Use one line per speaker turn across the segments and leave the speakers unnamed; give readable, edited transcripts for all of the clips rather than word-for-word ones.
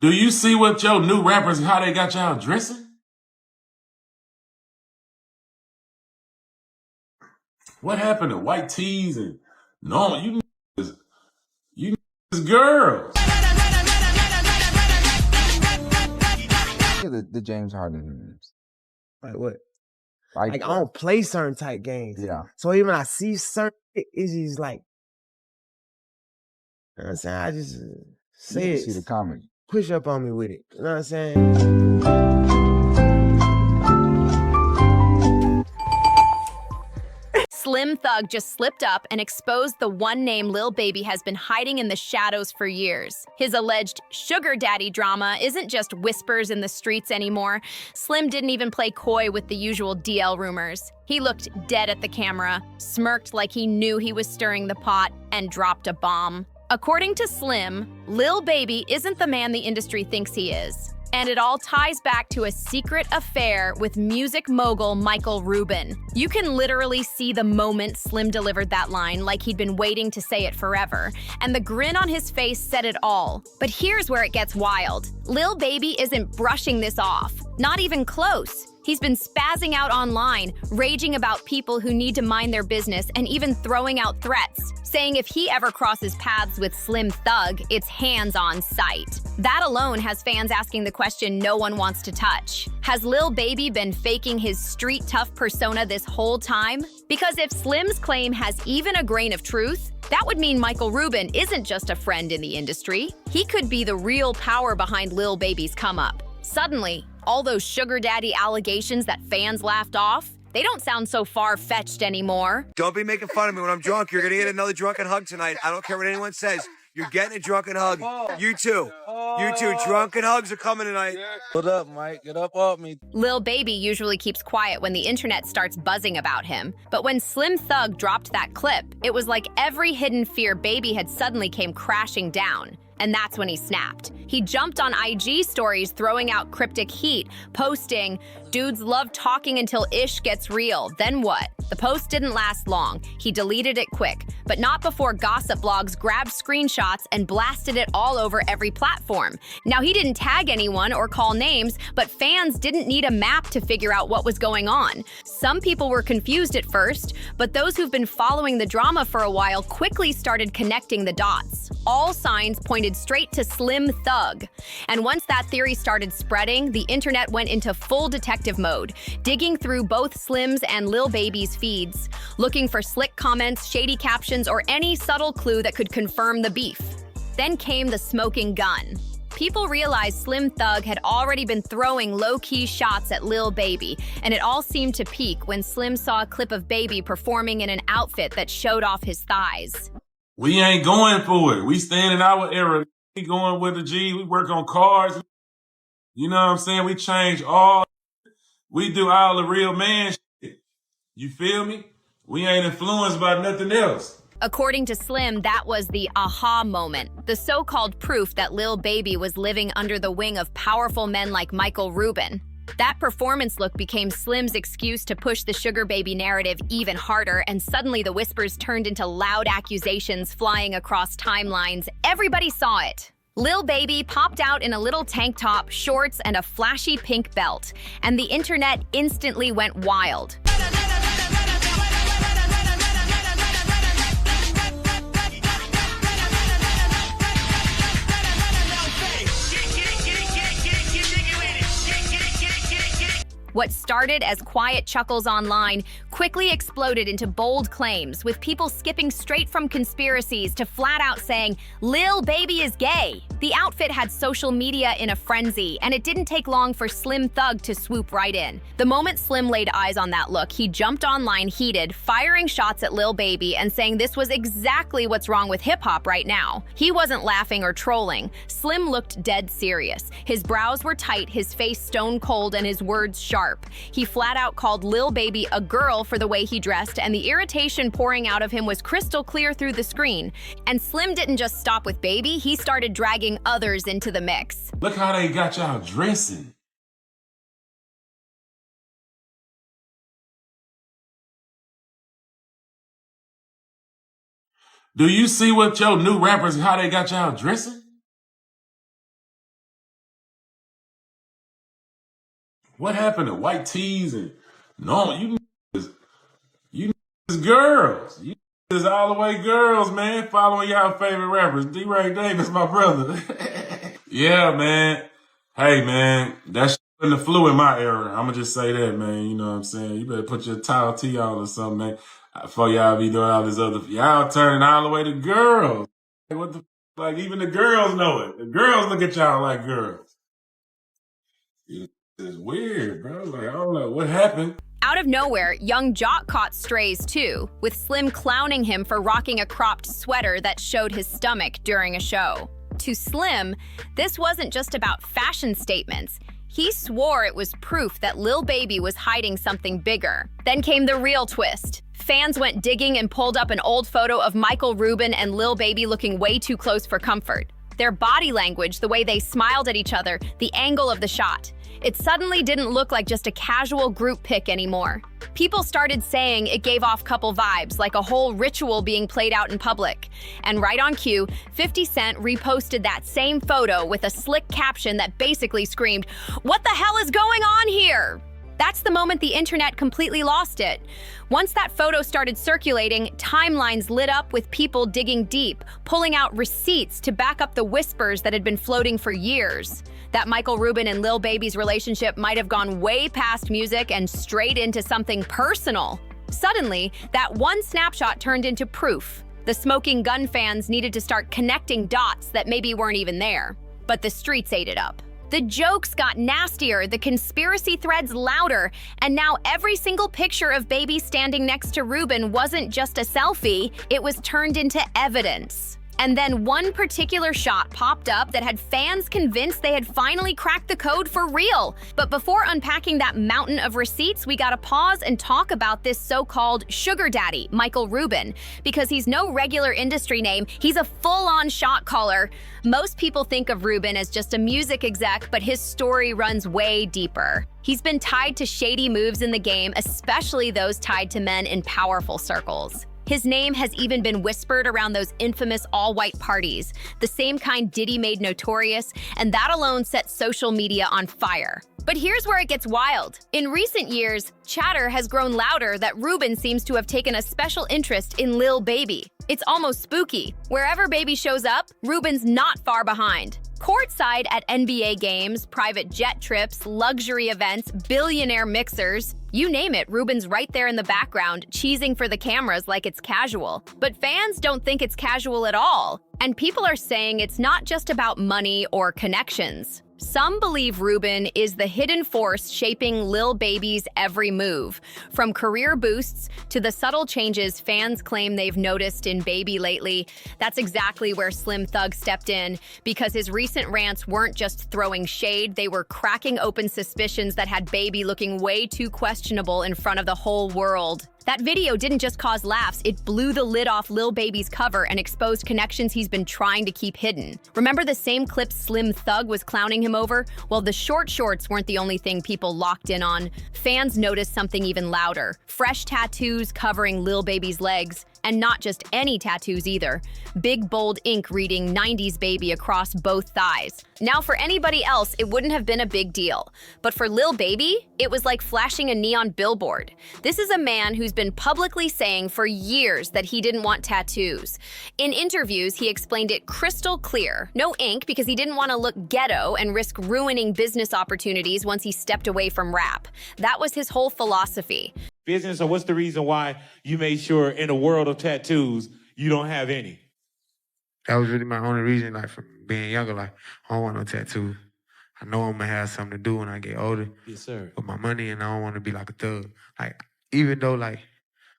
Do you see what your new rappers, how they got y'all dressing? What happened to white tees and no, you girls.
The James Harden games.
Like what?
Like
I don't play certain type games.
Yeah.
So even when I see certain, it's just like, you know what I'm saying? I just say it.
See the comment.
Push up on me with it. You know what I'm saying?
Slim Thug just slipped up and exposed the one name Lil Baby has been hiding in the shadows for years. His alleged sugar daddy drama isn't just whispers in the streets anymore. Slim didn't even play coy with the usual DL rumors. He looked dead at the camera, smirked like he knew he was stirring the pot, and dropped a bomb. According to Slim, Lil Baby isn't the man the industry thinks he is. And it all ties back to a secret affair with music mogul Michael Rubin. You can literally see the moment Slim delivered that line like he'd been waiting to say it forever. And the grin on his face said it all. But here's where it gets wild. Lil Baby isn't brushing this off. Not even close. He's been spazzing out online, raging about people who need to mind their business and even throwing out threats, saying if he ever crosses paths with Slim Thug, it's hands on sight. That alone has fans asking the question no one wants to touch. Has Lil Baby been faking his street tough persona this whole time? Because if Slim's claim has even a grain of truth, that would mean Michael Rubin isn't just a friend in the industry. He could be the real power behind Lil Baby's come up. Suddenly, all those sugar daddy allegations that fans laughed off, they don't sound so far-fetched anymore.
Don't be making fun of me when I'm drunk. You're gonna get another drunken hug tonight. I don't care what anyone says. You're getting a drunken hug. You too. You too. Drunken hugs are coming tonight.
What up, Mike? Get up off me.
Lil Baby usually keeps quiet when the internet starts buzzing about him. But when Slim Thug dropped that clip, it was like every hidden fear Baby had suddenly came crashing down. And that's when he snapped. He jumped on IG stories throwing out cryptic heat, posting, "Dudes love talking until ish gets real. Then what?" The post didn't last long. He deleted it quick, but not before gossip blogs grabbed screenshots and blasted it all over every platform. Now, he didn't tag anyone or call names, but fans didn't need a map to figure out what was going on. Some people were confused at first, but those who've been following the drama for a while quickly started connecting the dots. All signs pointed straight to Slim Thug. And once that theory started spreading, the internet went into full detective mode, digging through both Slim's and Lil Baby's feeds, looking for slick comments, shady captions, or any subtle clue that could confirm the beef. Then came the smoking gun. People realized Slim Thug had already been throwing low-key shots at Lil Baby, and it all seemed to peak when Slim saw a clip of Baby performing in an outfit that showed off his thighs.
We ain't going for it. We stand in our era. We going with the G. We work on cars. You know what I'm saying? We change all. We do all the real man shit. You feel me? We ain't influenced by nothing else.
According to Slim, that was the aha moment, the so-called proof that Lil Baby was living under the wing of powerful men like Michael Rubin. That performance look became Slim's excuse to push the sugar baby narrative even harder, and suddenly the whispers turned into loud accusations flying across timelines. Everybody saw it. Lil Baby popped out in a little tank top, shorts, and a flashy pink belt, and the internet instantly went wild. What started as quiet chuckles online quickly exploded into bold claims, with people skipping straight from conspiracies to flat out saying, "Lil Baby is gay." The outfit had social media in a frenzy, and it didn't take long for Slim Thug to swoop right in. The moment Slim laid eyes on that look, he jumped online heated, firing shots at Lil Baby and saying this was exactly what's wrong with hip-hop right now. He wasn't laughing or trolling. Slim looked dead serious. His brows were tight, his face stone cold, and his words sharp. He flat out called Lil Baby a girl for the way he dressed, and the irritation pouring out of him was crystal clear through the screen. And Slim didn't just stop with Baby, he started dragging others into the mix.
Look how they got y'all dressing. Do you see what your new rappers, how they got y'all dressing? What happened to white tees and normal? You girls. You is all the way girls, man. Following y'all favorite rappers. D-Ray Davis, my brother. Yeah, man. Hey, man. That's in the flu in my era. I'm going to just say that, man. You know what I'm saying? You better put your towel tee on or something, man. Before y'all be doing all this other. Y'all turning all the way to girls. What the like, even the girls know it. The girls look at y'all like girls. It's weird, bro. Like, I don't know what happened.
Out of nowhere, young Jock caught strays too, with Slim clowning him for rocking a cropped sweater that showed his stomach during a show. To Slim, this wasn't just about fashion statements. He swore it was proof that Lil Baby was hiding something bigger. Then came the real twist. Fans went digging and pulled up an old photo of Michael Rubin and Lil Baby looking way too close for comfort. Their body language, the way they smiled at each other, the angle of the shot. It suddenly didn't look like just a casual group pic anymore. People started saying it gave off couple vibes, like a whole ritual being played out in public. And right on cue, 50 Cent reposted that same photo with a slick caption that basically screamed, "What the hell is going on here?" That's the moment the internet completely lost it. Once that photo started circulating, timelines lit up with people digging deep, pulling out receipts to back up the whispers that had been floating for years. That Michael Rubin and Lil Baby's relationship might have gone way past music and straight into something personal. Suddenly, that one snapshot turned into proof. The smoking gun fans needed to start connecting dots that maybe weren't even there. But the streets ate it up. The jokes got nastier, the conspiracy threads louder, and now every single picture of Baby standing next to Rubin wasn't just a selfie, it was turned into evidence. And then one particular shot popped up that had fans convinced they had finally cracked the code for real. But before unpacking that mountain of receipts, we gotta pause and talk about this so-called sugar daddy, Michael Rubin, because he's no regular industry name, he's a full-on shot caller. Most people think of Rubin as just a music exec, but his story runs way deeper. He's been tied to shady moves in the game, especially those tied to men in powerful circles. His name has even been whispered around those infamous all-white parties, the same kind Diddy made notorious, and that alone set social media on fire. But here's where it gets wild. In recent years, chatter has grown louder that Rubin seems to have taken a special interest in Lil Baby. It's almost spooky. Wherever Baby shows up, Rubin's not far behind. Courtside at NBA games, private jet trips, luxury events, billionaire mixers, you name it, Rubin's right there in the background, cheesing for the cameras like it's casual. But fans don't think it's casual at all. And people are saying it's not just about money or connections. Some believe Rubin is the hidden force shaping Lil Baby's every move, from career boosts to the subtle changes fans claim they've noticed in Baby lately. That's exactly where Slim Thug stepped in, because his recent rants weren't just throwing shade, they were cracking open suspicions that had Baby looking way too questionable in front of the whole world. That video didn't just cause laughs, it blew the lid off Lil Baby's cover and exposed connections he's been trying to keep hidden. Remember the same clip Slim Thug was clowning him over? Well, the short shorts weren't the only thing people locked in on. Fans noticed something even louder. Fresh tattoos covering Lil Baby's legs. And not just any tattoos either. Big bold ink reading 90s Baby across both thighs. Now for anybody else, it wouldn't have been a big deal. But for Lil Baby, it was like flashing a neon billboard. This is a man who's been publicly saying for years that he didn't want tattoos. In interviews, he explained it crystal clear. No ink because he didn't want to look ghetto and risk ruining business opportunities once he stepped away from rap. That was his whole philosophy.
Business, or what's the reason why you made sure in the world of tattoos you don't have any?
That was really my only reason, like, from being younger, like, I don't want no tattoo. I know I'm gonna have something to do when I get older.
Yes, sir.
With my money, and I don't want to be like a thug. Like, even though, like,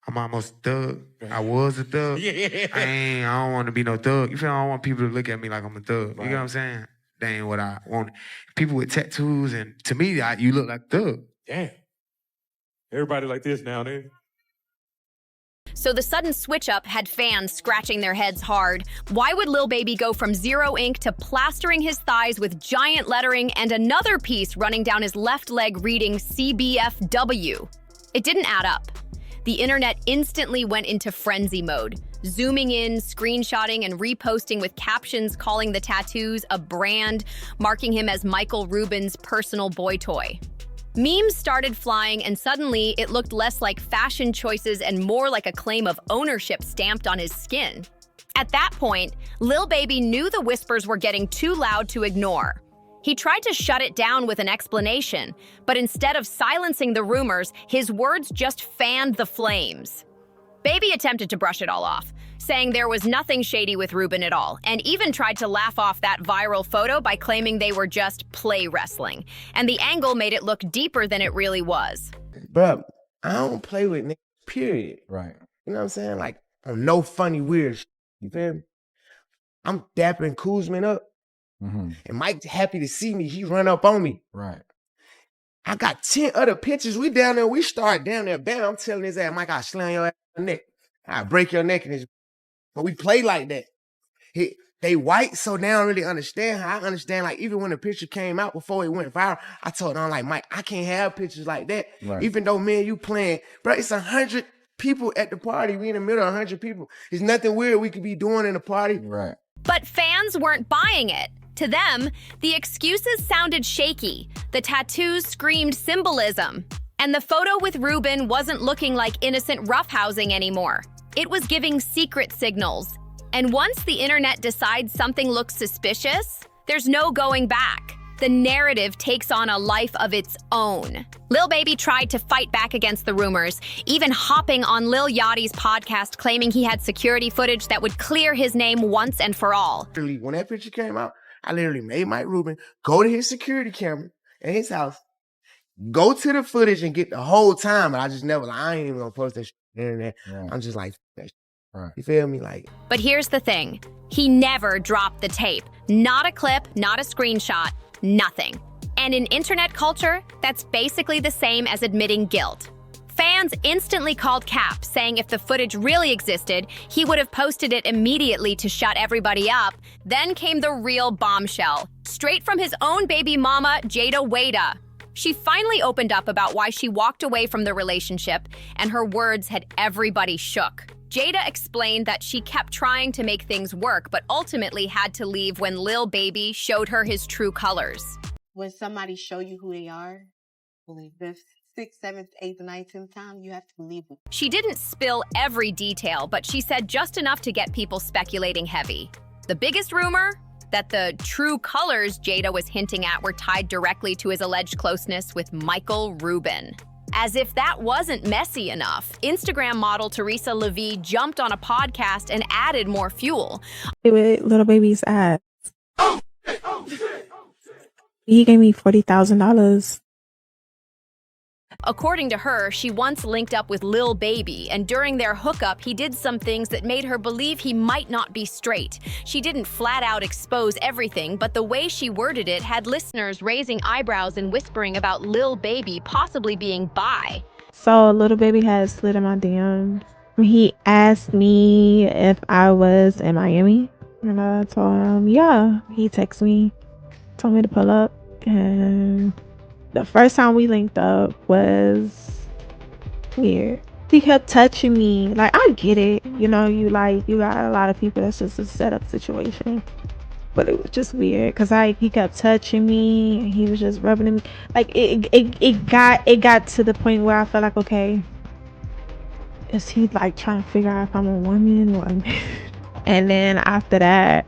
I'm almost a thug, I was a thug.
Yeah.
I don't want to be no thug. You feel? I don't want people to look at me like I'm a thug.
Right.
You know what I'm saying? That ain't what I want. People with tattoos, and to me, you look like a thug.
Damn. Everybody like this nowadays.
So the sudden switch up had fans scratching their heads hard. Why would Lil Baby go from zero ink to plastering his thighs with giant lettering and another piece running down his left leg reading CBFW? It didn't add up. The internet instantly went into frenzy mode, zooming in, screenshotting, and reposting with captions calling the tattoos a brand, marking him as Michael Rubin's personal boy toy. Memes started flying, and suddenly it looked less like fashion choices and more like a claim of ownership stamped on his skin. At that point, Lil Baby knew the whispers were getting too loud to ignore. He tried to shut it down with an explanation, but instead of silencing the rumors, his words just fanned the flames. Baby attempted to brush it all off, saying there was nothing shady with Rubin at all, and even tried to laugh off that viral photo by claiming they were just play wrestling, and the angle made it look deeper than it really was.
Bruh, I don't play with niggas, period.
Right.
You know what I'm saying? Like, on no funny, weird shit. You feel me? I'm dapping Kuzman up, and Mike happy to see me. He run up on me.
Right.
I got 10 other pictures. We down there. We start down there. Bam, I'm telling his ass, Mike, I'll slam your ass in the neck. I'll break your neck. But we play like that. They white, so they don't really understand how I understand. Like, even when the picture came out before it went viral, I told them, like, Mike, I can't have pictures like that.
Right.
Even though me and you playing. Bro, it's 100 people at the party. We in the middle of 100 people. There's nothing weird we could be doing in the party.
Right.
But fans weren't buying it. To them, the excuses sounded shaky. The tattoos screamed symbolism. And the photo with Rubin wasn't looking like innocent roughhousing anymore. It was giving secret signals. And once the internet decides something looks suspicious, there's no going back. The narrative takes on a life of its own. Lil Baby tried to fight back against the rumors, even hopping on Lil Yachty's podcast claiming he had security footage that would clear his name once and for all.
When that picture came out, I literally made Mike Rubin go to his security camera at his house, go to the footage and get the whole time. But I just never, like, I ain't even gonna post that shit on the internet.
Right.
I'm just like, that shit.
Right.
You feel me? Like,
But here's the thing. He never dropped the tape. Not a clip, not a screenshot, nothing. And in internet culture, that's basically the same as admitting guilt. Fans instantly called Cap, saying if the footage really existed, he would have posted it immediately to shut everybody up. Then came the real bombshell, straight from his own baby mama, Jada Wada. She finally opened up about why she walked away from the relationship, and her words had everybody shook. Jada explained that she kept trying to make things work, but ultimately had to leave when Lil Baby showed her his true colors.
When somebody show you who they are, believe this, 6th, 7th, 8th, 9th, 10th time, you have to believe them.
She didn't spill every detail, but she said just enough to get people speculating heavy. The biggest rumor? That the true colors Jada was hinting at were tied directly to his alleged closeness with Michael Rubin. As if that wasn't messy enough, Instagram model Teresa Levy jumped on a podcast and added more fuel.
With Lil Baby's ass. He gave me $40,000.
According to her, she once linked up with Lil Baby, and during their hookup, he did some things that made her believe he might not be straight. She didn't flat out expose everything, but the way she worded it had listeners raising eyebrows and whispering about Lil Baby possibly being bi.
So Lil Baby has slid in my DMs. He asked me if I was in Miami, and I told him, yeah. He texted me, told me to pull up, and the first time we linked up was weird. He kept touching me. Like, I get it. You know, you got a lot of people, that's just a setup situation. But it was just weird because he kept touching me and he was just rubbing me. Like, it got to the point where I felt like, okay, is he like trying to figure out if I'm a woman or a man? And then after that,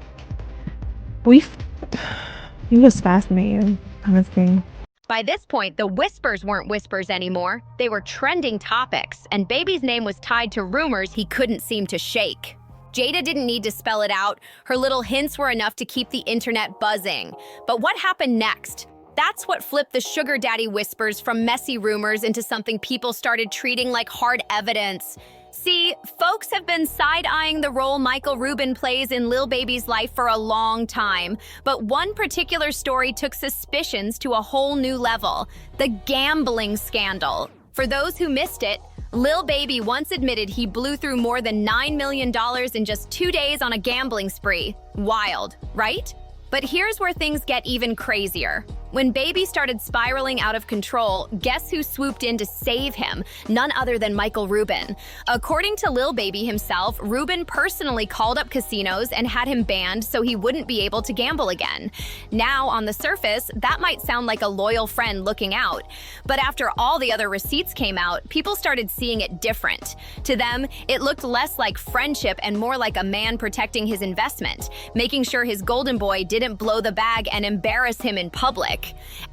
he was fascinating, honestly.
By this point, the whispers weren't whispers anymore. They were trending topics, and Baby's name was tied to rumors he couldn't seem to shake. Jada didn't need to spell it out. Her little hints were enough to keep the internet buzzing. But what happened next? That's what flipped the sugar daddy whispers from messy rumors into something people started treating like hard evidence. See, folks have been side-eyeing the role Michael Rubin plays in Lil Baby's life for a long time, but one particular story took suspicions to a whole new level: the gambling scandal. For those who missed it, Lil Baby once admitted he blew through more than $9 million in just 2 days on a gambling spree. Wild, right? But here's where things get even crazier. When Baby started spiraling out of control, guess who swooped in to save him? None other than Michael Rubin. According to Lil Baby himself, Rubin personally called up casinos and had him banned so he wouldn't be able to gamble again. Now, on the surface, that might sound like a loyal friend looking out. But after all the other receipts came out, people started seeing it different. To them, it looked less like friendship and more like a man protecting his investment, making sure his golden boy didn't blow the bag and embarrass him in public.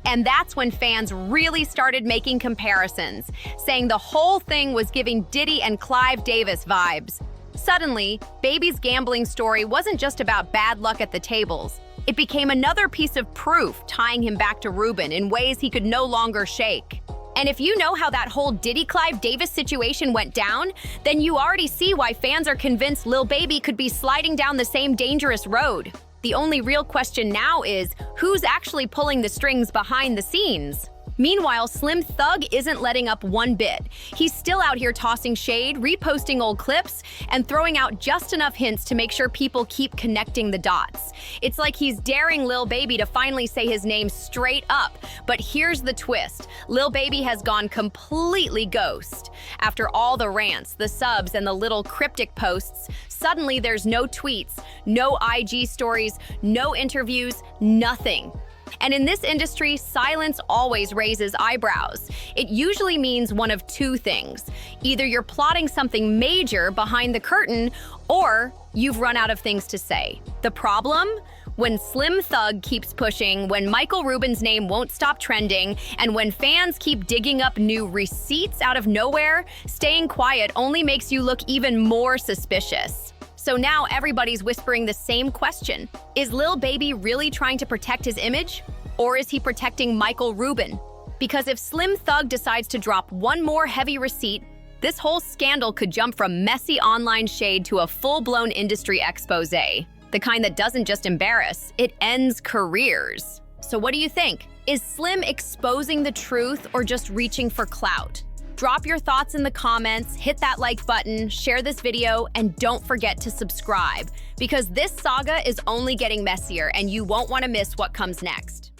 And that's when fans really started making comparisons, saying the whole thing was giving Diddy and Clive Davis vibes. Suddenly, Baby's gambling story wasn't just about bad luck at the tables. It became another piece of proof tying him back to Rubin in ways he could no longer shake. And if you know how that whole Diddy-Clive Davis situation went down, then you already see why fans are convinced Lil Baby could be sliding down the same dangerous road. The only real question now is, who's actually pulling the strings behind the scenes? Meanwhile, Slim Thug isn't letting up one bit. He's still out here tossing shade, reposting old clips, and throwing out just enough hints to make sure people keep connecting the dots. It's like he's daring Lil Baby to finally say his name straight up. But here's the twist. Lil Baby has gone completely ghost. After all the rants, the subs, and the little cryptic posts, suddenly there's no tweets, no IG stories, no interviews, nothing. And in this industry, silence always raises eyebrows. It usually means one of two things. Either you're plotting something major behind the curtain, or you've run out of things to say. The problem? When Slim Thug keeps pushing, when Michael Rubin's name won't stop trending, and when fans keep digging up new receipts out of nowhere, staying quiet only makes you look even more suspicious. So now everybody's whispering the same question. Is Lil Baby really trying to protect his image? Or is he protecting Michael Rubin? Because if Slim Thug decides to drop one more heavy receipt, this whole scandal could jump from messy online shade to a full-blown industry expose. The kind that doesn't just embarrass, it ends careers. So what do you think? Is Slim exposing the truth or just reaching for clout? Drop your thoughts in the comments, hit that like button, share this video, and don't forget to subscribe, because this saga is only getting messier and you won't want to miss what comes next.